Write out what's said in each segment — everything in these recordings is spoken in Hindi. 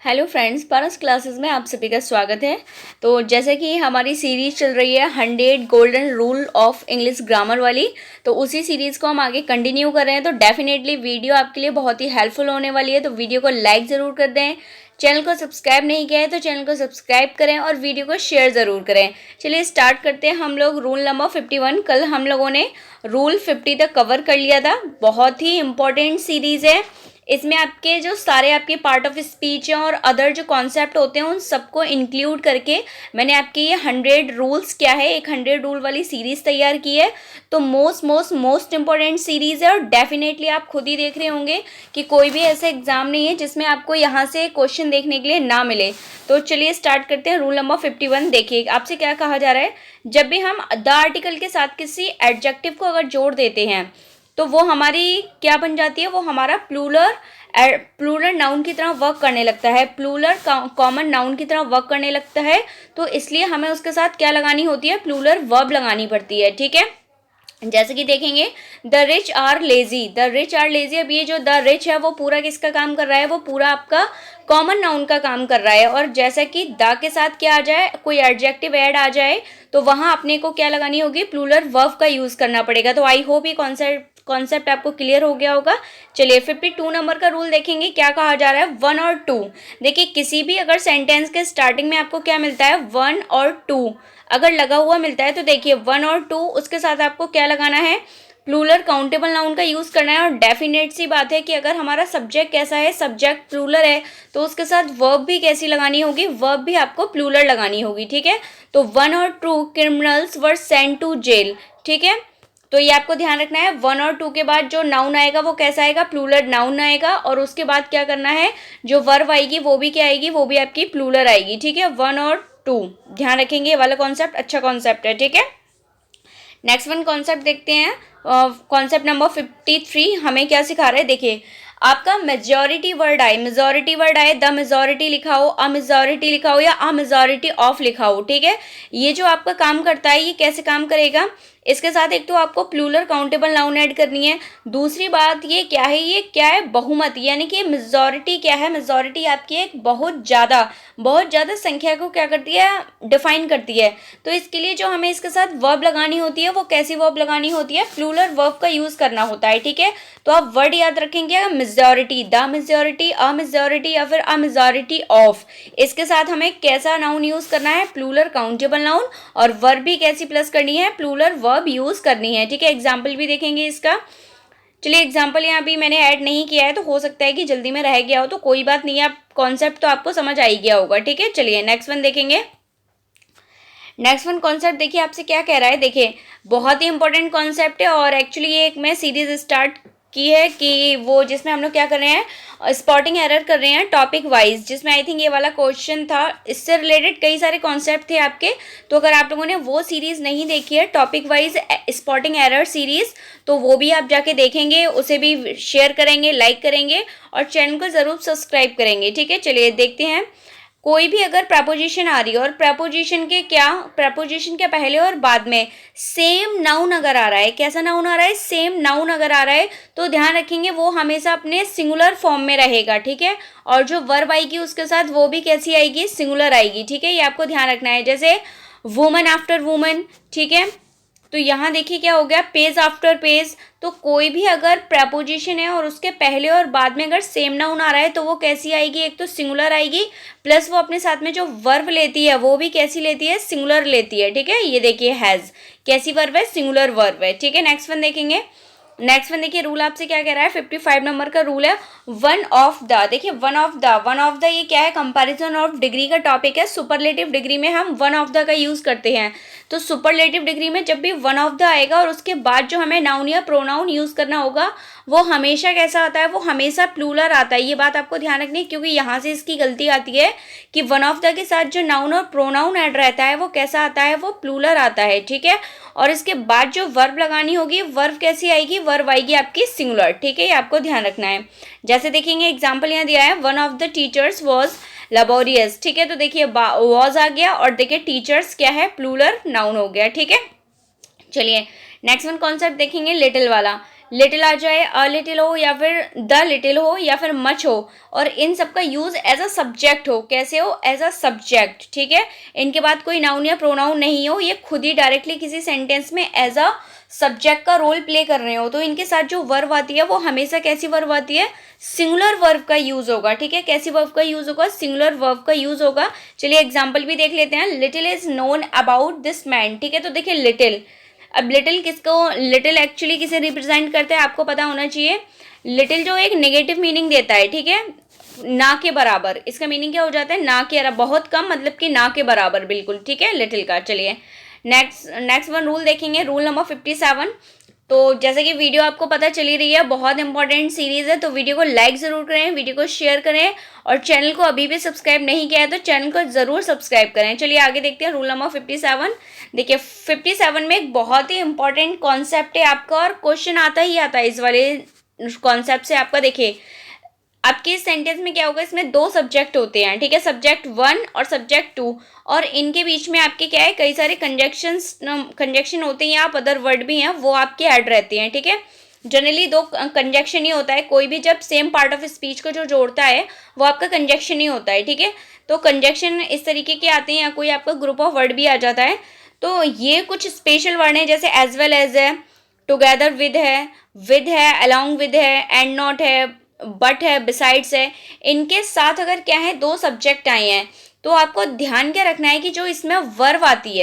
हेलो फ्रेंड्स, पारस क्लासेस में आप सभी का स्वागत है। तो जैसे कि हमारी सीरीज़ चल रही है 100 golden rule of English grammar वाली, तो उसी सीरीज़ को हम आगे कंटिन्यू कर रहे हैं। तो डेफिनेटली वीडियो आपके लिए बहुत ही हेल्पफुल होने वाली है, तो वीडियो को लाइक ज़रूर कर दें। चैनल को सब्सक्राइब नहीं किया है तो चैनल को सब्सक्राइब करें और वीडियो को शेयर ज़रूर करें। चलिए स्टार्ट करते हैं हम लोग रूल नंबर 51। कल हम लोगों ने रूल 50 तक कवर कर लिया था। बहुत ही इंपॉर्टेंट सीरीज़ है। इसमें आपके जो सारे आपके पार्ट ऑफ स्पीच हैं और अदर जो कॉन्सेप्ट होते हैं उन सबको इंक्लूड करके मैंने आपके ये 100 रूल्स क्या है, एक 100 रूल वाली सीरीज़ तैयार की है। तो मोस्ट इंपॉर्टेंट सीरीज़ है और डेफिनेटली आप खुद ही देख रहे होंगे कि कोई भी ऐसा एग्जाम नहीं है जिसमें आपको यहाँ से क्वेश्चन देखने के लिए ना मिले। तो चलिए स्टार्ट करते हैं। रूल नंबर 51 देखिए, आपसे क्या कहा जा रहा है। जब भी हम द आर्टिकल के साथ किसी एडजेक्टिव को अगर जोड़ देते हैं तो वो हमारी क्या बन जाती है, वो हमारा प्लूरल नाउन की तरह वर्क करने लगता है, प्लूरल कॉमन नाउन की तरह वर्क करने लगता है। तो इसलिए हमें उसके साथ क्या लगानी होती है, प्लूरल वर्ब लगानी पड़ती है। ठीक है, जैसे कि देखेंगे the rich are lazy, the rich are lazy. अब ये जो द रिच है वो पूरा किसका काम कर रहा है, वो पूरा आपका कॉमन नाउन का काम कर रहा है। और जैसा कि द के साथ क्या आ जाए, कोई एडजेक्टिव ऐड आ जाए तो वहां अपने को क्या लगानी होगी, प्लूरल वर्ब का यूज करना पड़ेगा। तो आई होप ये कॉन्सेप्ट आपको क्लियर हो गया होगा। चलिए 52 नंबर का रूल देखेंगे, क्या कहा जा रहा है, 1 और 2। देखिए किसी भी अगर सेंटेंस के स्टार्टिंग में आपको क्या मिलता है, 1 और 2 अगर लगा हुआ मिलता है तो देखिए 1 और 2 उसके साथ आपको क्या लगाना है, प्लूरल काउंटेबल नाउन का यूज करना है। और डेफिनेट सी बात है कि अगर हमारा सब्जेक्ट कैसा है, सब्जेक्ट प्लूरल है, तो उसके साथ वर्ब भी कैसी लगानी होगी, वर्ब भी आपको प्लूरल लगानी होगी। ठीक है, तो 1 और 2 criminals were sent to jail. ठीक है, तो ये आपको ध्यान रखना है। 1 और 2 के बाद जो नाउन आएगा वो कैसा आएगा, प्लूरल नाउन आएगा। और उसके बाद क्या करना है, जो वर्ब आएगी वो भी क्या आएगी, वो भी आपकी प्लूरल आएगी। ठीक है, 1 और 2 ध्यान रखेंगे, ये वाला कॉन्सेप्ट अच्छा कॉन्सेप्ट है। ठीक है, नेक्स्ट वन कॉन्सेप्ट देखते हैं। कॉन्सेप्ट नंबर 53 हमें क्या सिखा रहा है, देखिए आपका मेजॉरिटी वर्ड आए, मेजॉरिटी वर्ड आए, द मेजॉरिटी लिखा हो, अ मेजॉरिटी लिखा हो या अ मेजॉरिटी ऑफ लिखा हो। ठीक है, ये जो आपका काम करता है ये कैसे काम करेगा, इसके साथ एक तो आपको प्लूरल काउंटेबल नाउन ऐड करनी है। दूसरी बात ये क्या है, ये क्या है, बहुमत, यानी कि मेजॉरिटी क्या है, मेजॉरिटी आपकी एक बहुत ज़्यादा संख्या को क्या करती है, डिफाइन करती है। तो इसके लिए जो हमें इसके साथ वर्ब लगानी होती है वो कैसी वर्ब लगानी होती है, प्लूरल वर्ब का यूज करना होता है। ठीक है, तो आप वर्ड याद रखेंगे, majority, the majority, a majority या फिर अ मेजॉरिटी ऑफ। इसके साथ हमें कैसा नाउन यूज करना है, प्लूरल काउंटेबल नाउन, और वर्ब भी कैसी प्लस करनी है, प्लूरल वर्ब यूज करनी है। ठीक है, एग्जाम्पल भी देखेंगे इसका। चलिए एग्जाम्पल यहाँ भी मैंने ऐड नहीं किया है, तो हो सकता है कि जल्दी में रह गया हो, तो कोई बात नहीं है, आप कॉन्सेप्ट तो आपको समझ आ ही गया होगा। ठीक है, चलिए नेक्स्ट वन देखेंगे। नेक्स्ट वन कॉन्सेप्ट देखिए आपसे क्या कह रहा है, देखिए बहुत ही इंपॉर्टेंट कॉन्सेप्ट है और एक्चुअली ये एक मैं सीरीज स्टार्ट की है कि वो जिसमें हम लोग क्या कर रहे हैं, स्पॉटिंग एरर कर रहे हैं टॉपिक वाइज, जिसमें आई थिंक ये वाला क्वेश्चन था, इससे रिलेटेड कई सारे कॉन्सेप्ट थे आपके। तो अगर आप लोगों ने वो सीरीज़ नहीं देखी है, topic wise spotting error series, तो वो भी आप जाके देखेंगे, उसे भी शेयर करेंगे, लाइक करेंगे और चैनल को ज़रूर सब्सक्राइब करेंगे। ठीक है, चलिए देखते हैं। कोई भी अगर प्रपोजिशन आ रही है और प्रपोजिशन के पहले और बाद में सेम नाउन अगर आ रहा है, कैसा नाउन आ रहा है, सेम नाउन अगर आ रहा है, तो ध्यान रखेंगे वो हमेशा अपने सिंगुलर फॉर्म में रहेगा। ठीक है, और जो वर्ब आएगी उसके साथ वो भी कैसी आएगी, सिंगुलर आएगी। ठीक है, ये आपको ध्यान रखना है, जैसे वुमन आफ्टर वुमन। ठीक है, तो यहाँ देखिए क्या हो गया, पेज आफ्टर पेज। तो कोई भी अगर प्रपोजिशन है और उसके पहले और बाद में अगर सेम नाउन आ रहा है तो वो कैसी आएगी, एक तो सिंगुलर आएगी, प्लस वो अपने साथ में जो वर्ब लेती है वो भी कैसी लेती है, सिंगुलर लेती है। ठीक है, ये देखिए हैज़ कैसी वर्ब है, सिंगुलर वर्ब है। ठीक है, नेक्स्ट वन देखेंगे। नेक्स्ट वन देखिए, रूल आपसे क्या कह रहा है, 55 नंबर का रूल है, वन ऑफ द। देखिए वन ऑफ द ये क्या है, कंपैरिजन ऑफ डिग्री का टॉपिक है। सुपरलेटिव डिग्री में हम वन ऑफ द का यूज करते हैं। तो सुपरलेटिव डिग्री में जब भी वन ऑफ द आएगा और उसके बाद जो हमें नाउन या प्रोनाउन यूज करना होगा वो हमेशा कैसा आता है, वो हमेशा प्लूरल आता है। ये बात आपको ध्यान रखनी है, क्योंकि यहाँ से इसकी गलती आती है कि वन ऑफ द के साथ जो नाउन और प्रोनाउन ऐड रहता है वो कैसा आता है, वो प्लूरल आता है। ठीक है, और इसके बाद जो वर्ब लगानी होगी, वर्ब कैसी आएगी, वर्ब आएगी आपकी सिंगुलर। ठीक है, ये आपको ध्यान रखना है। जैसे देखेंगे एग्जाम्पल यहाँ दिया है, one of the teachers was laborious. ठीक है, तो देखिए वॉज आ गया और देखिए टीचर्स क्या है, प्लूरल नाउन हो गया। ठीक है, चलिए नेक्स्ट वन कॉन्सेप्ट देखेंगे, लिटिल वाला। लिटिल आ जाए, अ लिटिल हो या फिर द लिटिल हो या फिर मच हो, और इन सब का यूज एज अ सब्जेक्ट हो, कैसे हो, एज अ सब्जेक्ट, ठीक है। इनके बाद कोई नाउन या प्रोनाउन नहीं हो, ये खुद ही डायरेक्टली किसी सेंटेंस में एज अ सब्जेक्ट का रोल प्ले कर रहे हो, तो इनके साथ जो वर्ब आती है वो हमेशा कैसी वर्ब आती है, सिंगुलर वर्ब का यूज होगा, ठीक है। कैसी वर्ब का यूज होगा, सिंगुलर वर्ब का यूज होगा। चलिए एग्जाम्पल भी देख लेते हैं। Little is known about this man, ठीक है। तो देखिए लिटिल, अब लिटिल किसको, लिटिल एक्चुअली किसे रिप्रेजेंट करता है आपको पता होना चाहिए। लिटिल जो एक नेगेटिव मीनिंग देता है, ठीक है, ना के बराबर, इसका मीनिंग क्या हो जाता है, ना के, बहुत कम, मतलब कि ना के बराबर, बिल्कुल, ठीक है, लिटिल का। चलिए नेक्स्ट वन रूल देखेंगे, रूल नंबर 57। तो जैसे कि वीडियो आपको पता चली रही है, बहुत इंपॉर्टेंट सीरीज है, तो वीडियो को लाइक ज़रूर करें, वीडियो को शेयर करें, और चैनल को अभी भी सब्सक्राइब नहीं किया है तो चैनल को ज़रूर सब्सक्राइब करें। चलिए आगे देखते हैं रूल नंबर 57। देखिए 57 में एक बहुत ही इंपॉर्टेंट कॉन्सेप्ट है आपका, और क्वेश्चन आता ही आता है इस वाले कॉन्सेप्ट से आपका। देखिए आपके इस सेंटेंस में क्या होगा, इसमें दो सब्जेक्ट होते हैं, ठीक है, सब्जेक्ट 1 और सब्जेक्ट 2, और इनके बीच में आपके क्या है, कई सारे कंजक्शन होते हैं, आप अदर वर्ड भी हैं वो आपके ऐड रहते हैं, ठीक है। जनरली दो कंजक्शन ही होता है, कोई भी जब सेम पार्ट ऑफ स्पीच को जो जोड़ता है वो आपका कंजक्शन ही होता है, ठीक है। तो कंजक्शन इस तरीके के आते हैं, या कोई आपका ग्रुप ऑफ वर्ड भी आ जाता है। तो ये कुछ स्पेशल वर्ड हैं, जैसे एज वेल एज है, टुगेदर विद है, अलॉन्ग विद है, एंड नॉट है, बट है, बिसाइड्स है। इनके साथ अगर क्या है, दो सब्जेक्ट आए हैं, तो आपको ध्यान क्या रखना है कि जो इसमें वर्ब आती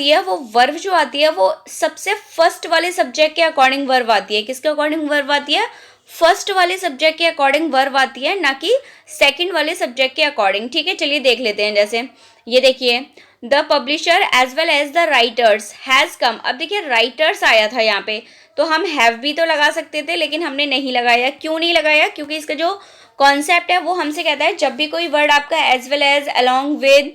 है, वो वर्ब जो आती है वो सबसे फर्स्ट वाले सब्जेक्ट के अकॉर्डिंग वर्ब आती है। किसके अकॉर्डिंग वर्ब आती है, फर्स्ट वाले सब्जेक्ट के अकॉर्डिंग वर्ब आती है, ना कि सेकंड वाले सब्जेक्ट के अकॉर्डिंग, ठीक है। चलिए देख लेते हैं, जैसे ये देखिए, the publisher as well as the writers has come. अब देखिए राइटर्स आया था यहाँ पे, तो हम हैव भी तो लगा सकते थे, लेकिन हमने नहीं लगाया। क्यों नहीं लगाया, क्योंकि इसका जो कॉन्सेप्ट है वो हमसे कहता है जब भी कोई वर्ड आपका as well as, along with,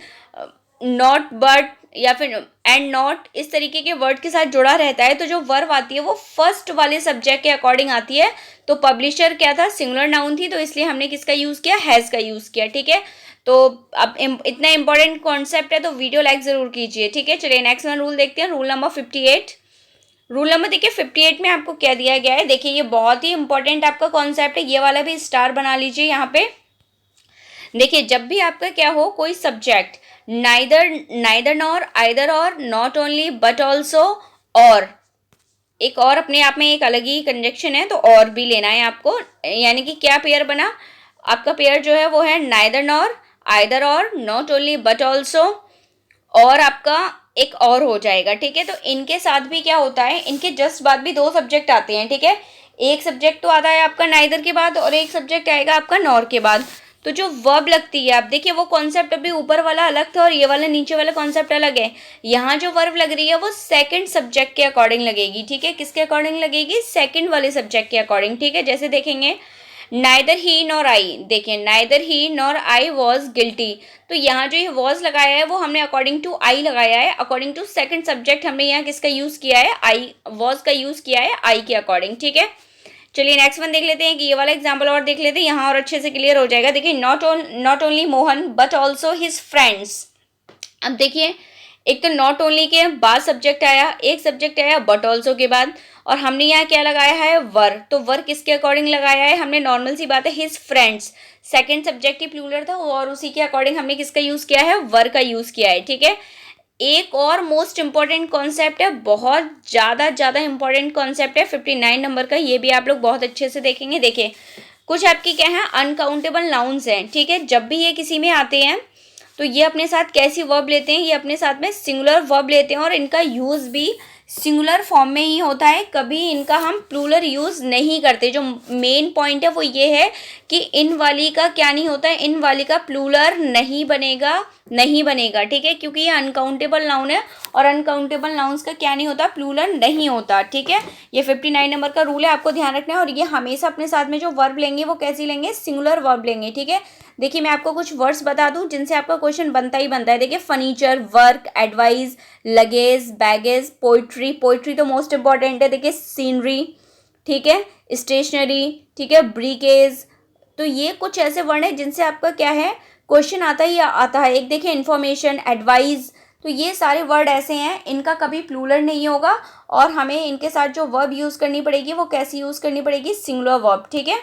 not but, या फिर एंड नॉट, इस तरीके के वर्ड के साथ जुड़ा रहता है, तो जो वर्ब आती है वो फर्स्ट वाले सब्जेक्ट के अकॉर्डिंग आती है। तो पब्लिशर क्या था, सिंगुलर नाउन थी, तो इसलिए हमने किसका यूज़ किया, हैज़ का यूज़ किया, ठीक है। तो अब इतना इंपॉर्टेंट कॉन्सेप्ट है, तो वीडियो लाइक ज़रूर कीजिए, ठीक है। चलिए नेक्स्ट वन रूल देखते हैं, रूल नंबर 58। रूल नंबर देखिए 58 में आपको क्या दिया गया है, देखिए ये बहुत ही इंपॉर्टेंट आपका कॉन्सेप्ट है, ये वाला भी स्टार बना लीजिए यहाँ पे। देखिए जब भी आपका क्या हो, कोई सब्जेक्ट, नाइदर नॉर, आइदर और, नॉट ओनली बट ऑल्सो, और, एक और अपने आप में एक अलग ही कंजक्शन है, तो और भी लेना है आपको, यानी कि क्या पेयर बना आपका, पेयर जो है वो है नाइदर नॉर, आइदर और, नॉट ओनली बट ऑल्सो, और आपका एक और हो जाएगा, ठीक है। तो इनके साथ भी क्या होता है, इनके जस्ट बाद भी दो सब्जेक्ट आते हैं, ठीक है। एक सब्जेक्ट तो आता है आपका नाइदर के बाद, और एक सब्जेक्ट आएगा आपका नॉर के बाद। तो जो वर्ब लगती है, आप देखिए वो कॉन्सेप्ट अभी ऊपर वाला अलग था और ये वाला नीचे वाला कॉन्सेप्ट अलग है। यहाँ जो वर्ब लग रही है वो सेकंड सब्जेक्ट के अकॉर्डिंग लगेगी, ठीक है। किसके अकॉर्डिंग लगेगी, सेकंड वाले सब्जेक्ट के अकॉर्डिंग, ठीक है। जैसे देखेंगे नाइदर ही नॉर आई, देखिए neither he nor I was guilty, तो यहाँ जो ये वॉज लगाया है वो हमने अकॉर्डिंग टू आई लगाया है, अकॉर्डिंग टू सेकंड सब्जेक्ट हमने यहाँ किसका यूज़ किया है, आई, वॉज का यूज़ किया है आई के अकॉर्डिंग, ठीक है। चलिए नेक्स्ट वन देख लेते हैं, कि ये वाला एग्जाम्पल और देख लेते हैं, यहाँ और अच्छे से क्लियर हो जाएगा। देखिए not only Mohan but also his friends. अब देखिए एक तो नॉट ओनली के बाद सब्जेक्ट आया, एक सब्जेक्ट आया बट ऑल्सो के बाद, और हमने यहाँ क्या लगाया है, वर, तो वर किसके अकॉर्डिंग लगाया है हमने, नॉर्मल सी बात है, हिज फ्रेंड्स, सेकंड सब्जेक्ट ही प्लूरल था, और उसी के अकॉर्डिंग हमने किसका यूज़ किया है, वर का यूज़ किया है, ठीक है। एक और मोस्ट इंपॉर्टेंट कॉन्सेप्ट है, बहुत ज़्यादा इंपॉर्टेंट कॉन्सेप्ट है 59 नंबर का, ये भी आप लोग बहुत अच्छे से देखेंगे। देखिए कुछ आपकी क्या है, अनकाउंटेबल नाउन्स हैं, ठीक है। जब भी ये किसी में आते हैं तो ये अपने साथ कैसी वर्ब लेते हैं, ये अपने साथ में सिंगुलर वर्ब लेते हैं, और इनका यूज़ भी सिंगुलर फॉर्म में ही होता है, कभी इनका हम प्लूरल यूज़ नहीं करते। जो मेन पॉइंट है वो ये है कि इन वाली का क्या नहीं होता है, इन वाली का प्लूरल नहीं बनेगा, ठीक है, क्योंकि ये अनकाउंटेबल नाउन है, और अनकाउंटेबल नाउन्स का क्या नहीं होता, प्लूरल नहीं होता, ठीक है। ये 59 नंबर का रूल है, आपको ध्यान रखना है, और ये हमेशा अपने साथ में जो वर्ब लेंगे वो कैसी लेंगे, सिंगुलर वर्ब लेंगे, ठीक है। देखिए मैं आपको कुछ वर्ड्स बता दूं जिनसे आपका क्वेश्चन बनता ही बनता है। देखिए furniture, work, advice, luggage, baggage, poetry तो मोस्ट इंपॉर्टेंट है। देखिए सीनरी, ठीक है, स्टेशनरी, ठीक है, ब्रीकेज, तो ये कुछ ऐसे वर्ड हैं जिनसे आपका क्या है, क्वेश्चन आता ही आता है। एक देखिए इन्फॉर्मेशन, एडवाइस, तो ये सारे वर्ड ऐसे हैं, इनका कभी प्लूरल नहीं होगा और हमें इनके साथ जो वर्ब यूज़ करनी पड़ेगी वो कैसी यूज़ करनी पड़ेगी, सिंगुलर वर्ब, ठीक है।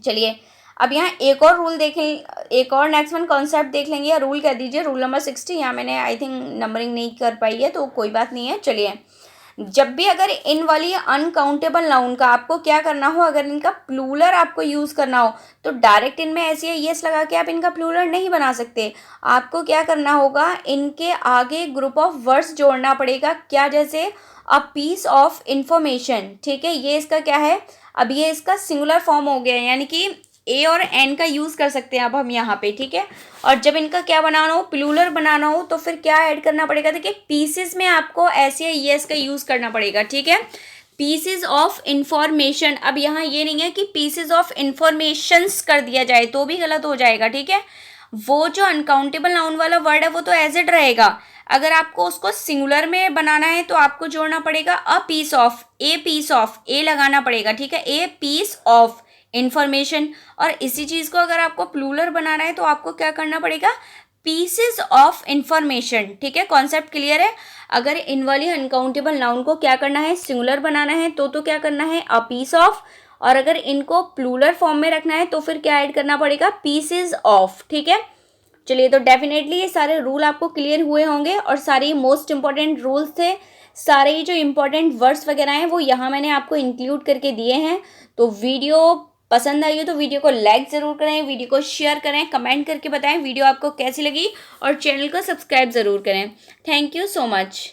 चलिए अब यहाँ एक और रूल देखें, एक और नेक्स्ट वन कॉन्सेप्ट देख लेंगे, या रूल कह दीजिए, रूल नंबर 60। यहाँ मैंने आई थिंक नंबरिंग नहीं कर पाई है तो कोई बात नहीं है। चलिए, जब भी अगर इन वाली अनकाउंटेबल नाउन का आपको क्या करना हो, अगर इनका प्लूरल आपको यूज़ करना हो तो डायरेक्ट इनमें ऐसे है यस लगा के आप इनका प्लूरल नहीं बना सकते। आपको क्या करना होगा, इनके आगे ग्रुप ऑफ वर्ड्स जोड़ना पड़ेगा। क्या, जैसे अ पीस ऑफ इंफॉर्मेशन, ठीक है, ये इसका क्या है, अब ये इसका सिंगुलर फॉर्म हो गया है, यानी कि ए और एन का यूज़ कर सकते हैं अब हम यहाँ पे, ठीक है। और जब इनका क्या बनाना हो, प्लूरल बनाना हो, तो फिर क्या ऐड करना पड़ेगा, देखिए पीसेस में आपको ऐसे यस का यूज़ करना पड़ेगा, ठीक है। पीसेस ऑफ इंफॉर्मेशन, अब यहाँ ये नहीं है कि पीसेस ऑफ इंफॉर्मेशंस कर दिया जाए तो भी गलत हो जाएगा, ठीक है। वो जो अनकाउंटेबल नाउन वाला वर्ड है वो तो एज इट रहेगा। अगर आपको उसको सिंगुलर में बनाना है तो आपको जोड़ना पड़ेगा a piece of, a piece of, a लगाना पड़ेगा, ठीक है, ए पीस ऑफ इंफॉर्मेशन। और इसी चीज़ को अगर आपको प्लूरल बनाना है तो आपको क्या करना पड़ेगा, पीसेस ऑफ इंफॉर्मेशन, ठीक है। कॉन्सेप्ट क्लियर है। अगर इन वाली अनकाउंटेबल नाउन को क्या करना है, सिंगुलर बनाना है तो क्या करना है, अ पीस ऑफ, और अगर इनको प्लूरल फॉर्म में रखना है तो फिर क्या ऐड करना पड़ेगा, पीसेस ऑफ, ठीक है। चलिए, तो डेफिनेटली ये सारे रूल आपको क्लियर हुए होंगे और सारे मोस्ट इंपॉर्टेंट रूल्स थे, सारे ही जो इंपॉर्टेंट वर्ड्स वगैरह हैं वो यहाँ मैंने आपको इंक्लूड करके दिए हैं। तो वीडियो पसंद आई हो तो वीडियो को लाइक ज़रूर करें, वीडियो को शेयर करें, कमेंट करके बताएं वीडियो आपको कैसी लगी और चैनल को सब्सक्राइब ज़रूर करें। Thank you so much.